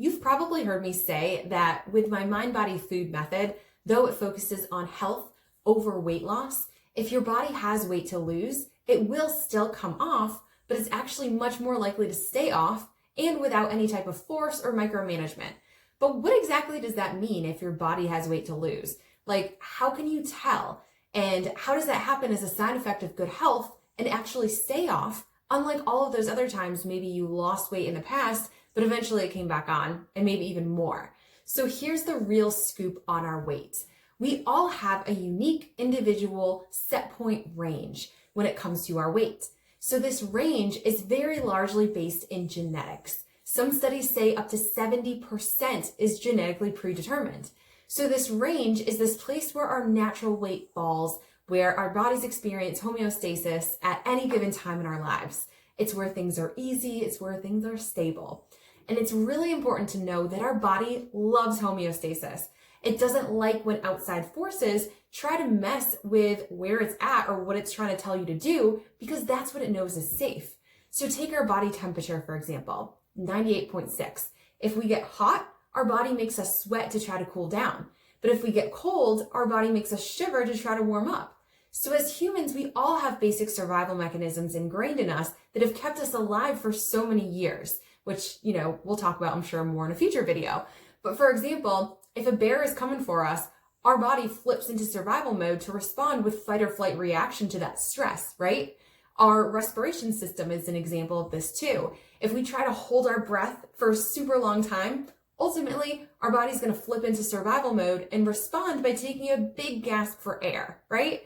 You've probably heard me say that with my mind-body food method, though it focuses on health over weight loss, if your body has weight to lose, it will still come off, but it's actually much more likely to stay off and without any type of force or micromanagement. But what exactly does that mean if your body has weight to lose? Like, how can you tell? And how does that happen as a side effect of good health and actually stay off, unlike all of those other times maybe you lost weight in the past, but eventually it came back on, and maybe even more. So here's the real scoop on our weight. We all have a unique individual set point range when it comes to our weight. So this range is very largely based in genetics. Some studies say up to 70% is genetically predetermined. So this range is this place where our natural weight falls, where our bodies experience homeostasis at any given time in our lives. It's where things are easy, it's where things are stable. And it's really important to know that our body loves homeostasis. It doesn't like when outside forces try to mess with where it's at or what it's trying to tell you to do, because that's what it knows is safe. So take our body temperature, for example, 98.6. If we get hot, our body makes us sweat to try to cool down. But if we get cold, our body makes us shiver to try to warm up. So as humans, we all have basic survival mechanisms ingrained in us that have kept us alive for so many years, which, we'll talk about, I'm sure, more in a future video. But for example, if a bear is coming for us, our body flips into survival mode to respond with fight or flight reaction to that stress, right? Our respiration system is an example of this too. If we try to hold our breath for a super long time, ultimately, our body's going to flip into survival mode and respond by taking a big gasp for air, right?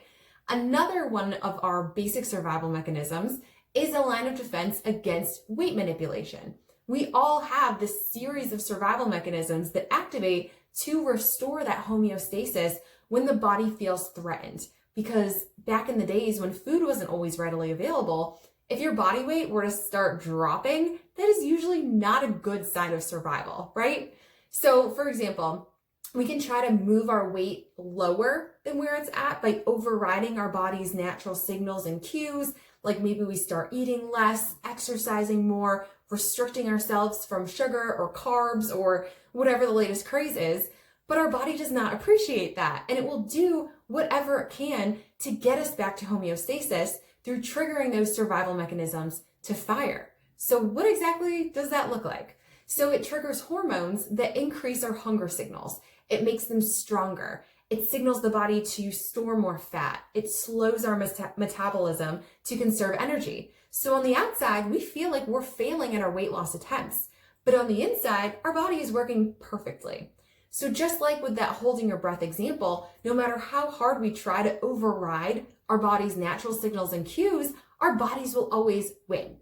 Another one of our basic survival mechanisms is a line of defense against weight manipulation. We all have this series of survival mechanisms that activate to restore that homeostasis when the body feels threatened. Because back in the days when food wasn't always readily available, if your body weight were to start dropping, that is usually not a good sign of survival, right? So for example, we can try to move our weight lower than where it's at by overriding our body's natural signals and cues, like maybe we start eating less, exercising more, restricting ourselves from sugar or carbs or whatever the latest craze is. But our body does not appreciate that, and it will do whatever it can to get us back to homeostasis through triggering those survival mechanisms to fire. So what exactly does that look like? So it triggers hormones that increase our hunger signals. It makes them stronger. It signals the body to store more fat. It slows our metabolism to conserve energy. So on the outside, we feel like we're failing in our weight loss attempts. But on the inside, our body is working perfectly. So just like with that holding your breath example, no matter how hard we try to override our body's natural signals and cues, our bodies will always win.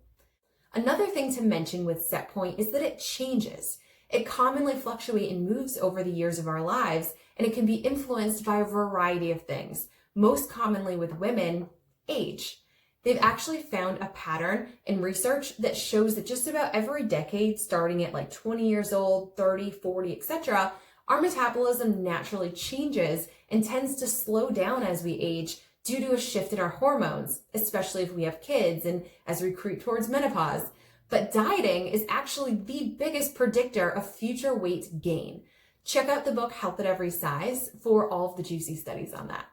Another thing to mention with set point is that it changes. It commonly fluctuates and moves over the years of our lives, and it can be influenced by a variety of things, most commonly with women, age. They've actually found a pattern in research that shows that just about every decade, starting at like 20 years old, 30, 40, etc., our metabolism naturally changes and tends to slow down as we age due to a shift in our hormones, especially if we have kids and as we creep towards menopause. But dieting is actually the biggest predictor of future weight gain. Check out the book Health at Every Size for all of the juicy studies on that.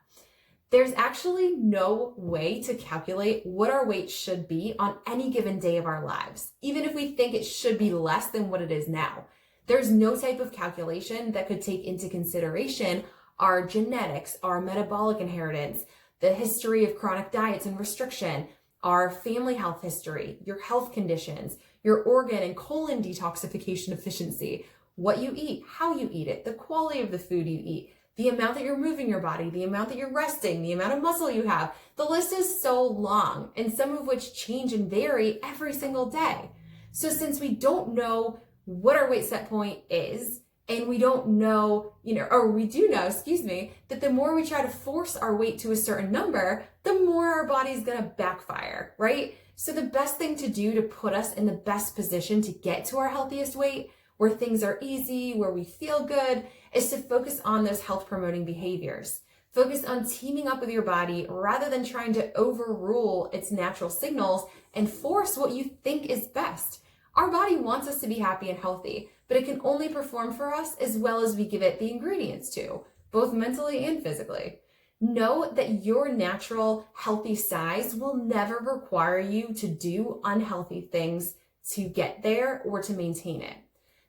There's actually no way to calculate what our weight should be on any given day of our lives, even if we think it should be less than what it is now. There's no type of calculation that could take into consideration our genetics, our metabolic inheritance, the history of chronic diets and restriction, our family health history, your health conditions, your organ and colon detoxification efficiency, what you eat, how you eat it, the quality of the food you eat, the amount that you're moving your body, the amount that you're resting, the amount of muscle you have. The list is so long, and some of which change and vary every single day. So since we don't know what our weight set point is, and we don't know, we do know, that the more we try to force our weight to a certain number, the more our body's gonna backfire, right? So the best thing to do to put us in the best position to get to our healthiest weight, where things are easy, where we feel good, is to focus on those health promoting behaviors. Focus on teaming up with your body rather than trying to overrule its natural signals and force what you think is best. Our body wants us to be happy and healthy, but it can only perform for us as well as we give it the ingredients to, both mentally and physically. Know that your natural healthy size will never require you to do unhealthy things to get there or to maintain it.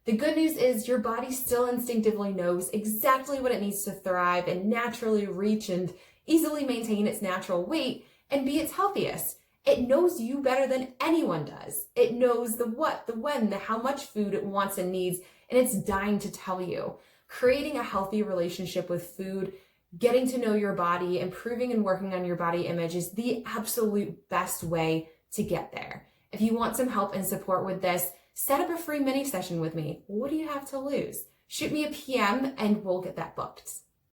The good news is your body still instinctively knows exactly what it needs to thrive and naturally reach and easily maintain its natural weight and be its healthiest. It knows you better than anyone does. It knows the what, the when, the how much food it wants and needs, and it's dying to tell you. Creating a healthy relationship with food, getting to know your body, improving and working on your body image is the absolute best way to get there. If you want some help and support with this, set up a free mini session with me. What do you have to lose? Shoot me a PM and we'll get that booked.